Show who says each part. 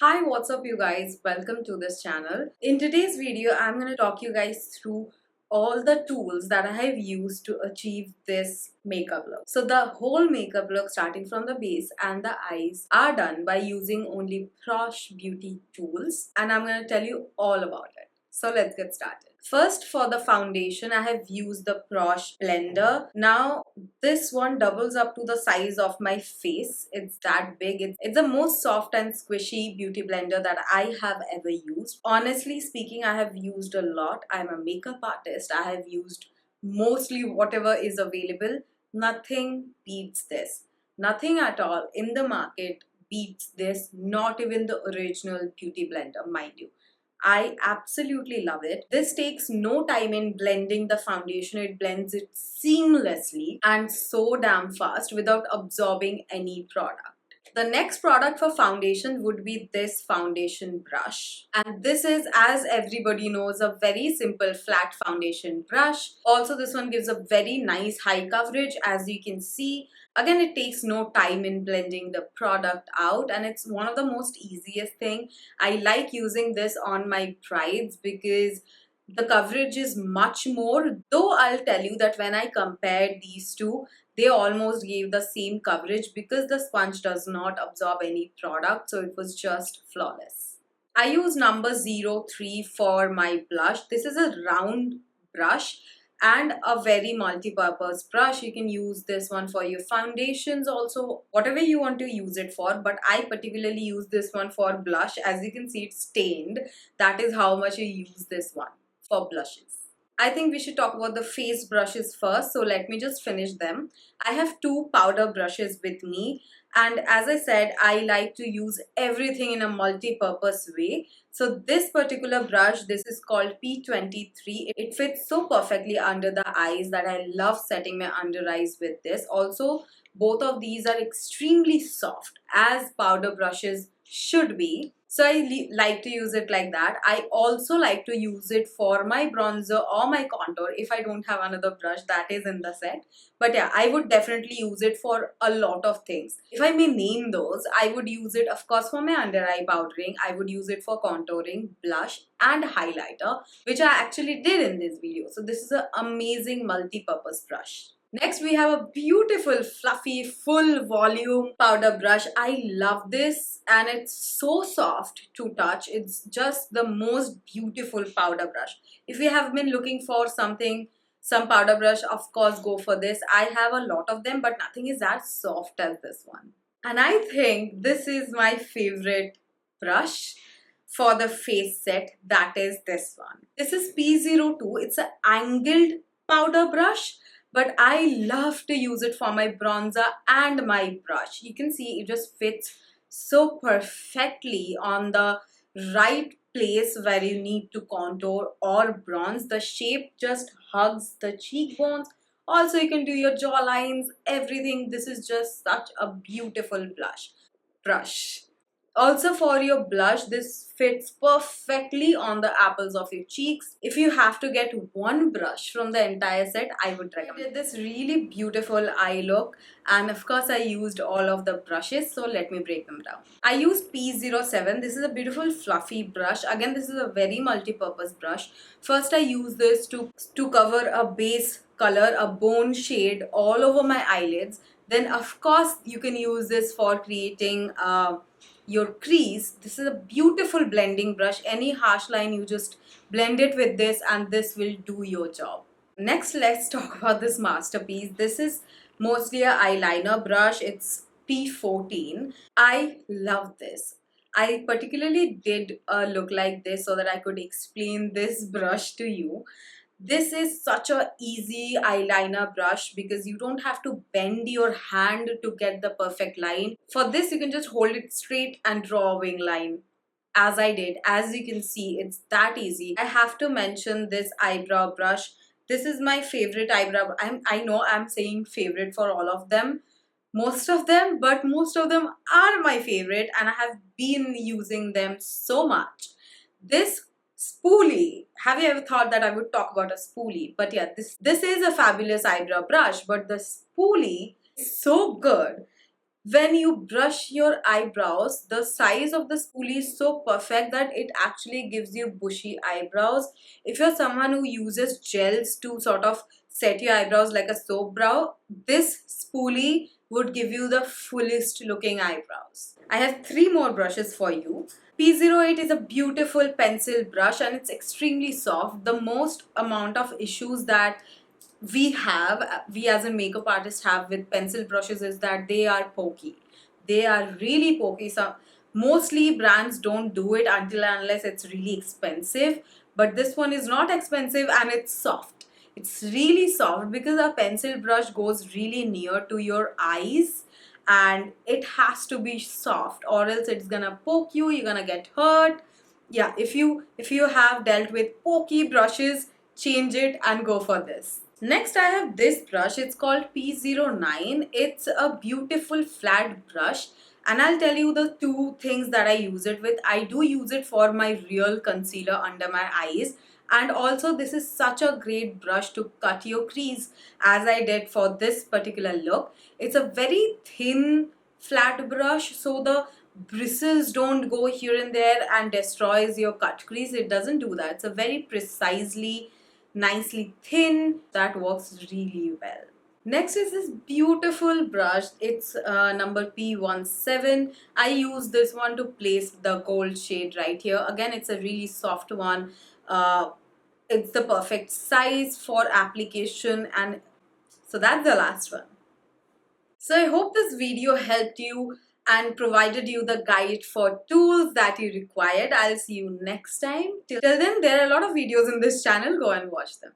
Speaker 1: Hi, what's up you guys? Welcome to this channel. In today's video, I'm going to talk you guys through all the tools that I have used to achieve this makeup look. So the whole makeup look starting from the base and the eyes are done by using only Prosh Beauty tools, and I'm going to tell you all about it. So let's get started. First, for the foundation, I have used the Prosh blender. Now this one doubles up to the size of my face. It's that big. It's the most soft and squishy beauty blender that I have ever used. Honestly speaking, I have used a lot. I'm a makeup artist. I have used mostly whatever is available. Nothing beats this. Nothing at all in the market beats this, not even the original beauty blender, mind you. I absolutely love it. This takes no time in blending the foundation. It blends it seamlessly and so damn fast without absorbing any product. The next product for foundation would be this foundation brush. And this is, as everybody knows, a very simple flat foundation brush. Also, this one gives a very nice high coverage, as you can see. Again, it takes no time in blending the product out, and it's one of the most easiest thing. I like using this on my brides because the coverage is much more, though I'll tell you that when I compared these two, they almost gave the same coverage because the sponge does not absorb any product, so it was just flawless. I use number 03 for my blush. This is a round brush and a very multi-purpose brush. You can use this one for your foundations also, whatever you want to use it for, but I particularly use this one for blush. As you can see, it's stained. That is how much I use this one for blushes. I think we should talk about the face brushes first, so let me just finish them. I have two powder brushes with me, and as I said, I like to use everything in a multi-purpose way. So this particular brush, this is called P23. It fits so perfectly under the eyes that I love setting my under eyes with this. Also, both of these are extremely soft, as powder brushes should be. So I like to use it like that. I also like to use it for my bronzer or my contour if I don't have another brush that is in the set. But yeah, I would definitely use it for a lot of things. If I may name those, I would use it of course for my under eye powdering. I would use it for contouring, blush and highlighter, which I actually did in this video. So this is an amazing multi-purpose brush. Next, we have a beautiful, fluffy, full volume powder brush. I love this and it's so soft to touch. It's just the most beautiful powder brush. If you have been looking for some powder brush, of course go for this. I have a lot of them, but nothing is as soft as this one. And I think this is my favorite brush for the face set. That is this one. This is P02. It's an angled powder brush, but I love to use it for my bronzer and my brush. You can see it just fits so perfectly on the right place where you need to contour or bronze. The shape just hugs the cheekbones. Also, you can do your jaw lines, everything. This is just such a beautiful brush. Also, for your blush, this fits perfectly on the apples of your cheeks. If you have to get one brush from the entire set, I would recommend this really beautiful eye look. And of course, I used all of the brushes, so let me break them down. I used P07. This is a beautiful fluffy brush. Again, this is a very multi-purpose brush. First, I use this to cover a base color, a bone shade all over my eyelids. Then, of course, you can use this for creating your crease. This is a beautiful blending brush. Any harsh line, you just blend it with this and this will do your job. Next, let's talk about this masterpiece. This is mostly a eyeliner brush. It's P14. I love this. I particularly did a look like this so that I could explain this brush to you. This is such a easy eyeliner brush because you don't have to bend your hand to get the perfect line. For this, you can just hold it straight and draw a wing line as I did. As you can see, it's that easy. I have to mention this eyebrow brush. This is my favorite eyebrow. I know I'm saying favorite for all of them, most of them, but most of them are my favorite and I have been using them so much. This spoolie, have you ever thought that I would talk about a spoolie? But yeah, this is a fabulous eyebrow brush, but the spoolie is so good. when you brush your eyebrows, the size of the spoolie is so perfect that it actually gives you bushy eyebrows. If you're someone who uses gels to sort of set your eyebrows like a soap brow, this spoolie would give you the fullest looking eyebrows. I have three more brushes for you. P08 is a beautiful pencil brush and it's extremely soft. The most amount of issues that we as a makeup artist have with pencil brushes is that they are pokey. They are really pokey. So mostly brands don't do it until and unless it's really expensive, but this one is not expensive and it's soft. It's really soft because a pencil brush goes really near to your eyes, and it has to be soft or else it's gonna poke you, you're gonna get hurt. Yeah, if you have dealt with pokey brushes, change it and go for this. Next, I have this brush. It's called P09. It's a beautiful flat brush, and I'll tell you the two things that I use it with. I do use it for my real concealer under my eyes, and also this is such a great brush to cut your crease, as I did for this particular look. It's a very thin flat brush, so the bristles don't go here and there and destroys your cut crease. It doesn't do that. It's a very precisely nicely thin that works really well. Next is this beautiful brush. It's number P17. I use this one to place the gold shade right here. Again, it's a really soft one. It's the perfect size for application, and so that's the last one. So I hope this video helped you and provided you the guide for tools that you required. I'll see you next time. Till then, there are a lot of videos in this channel. Go and watch them.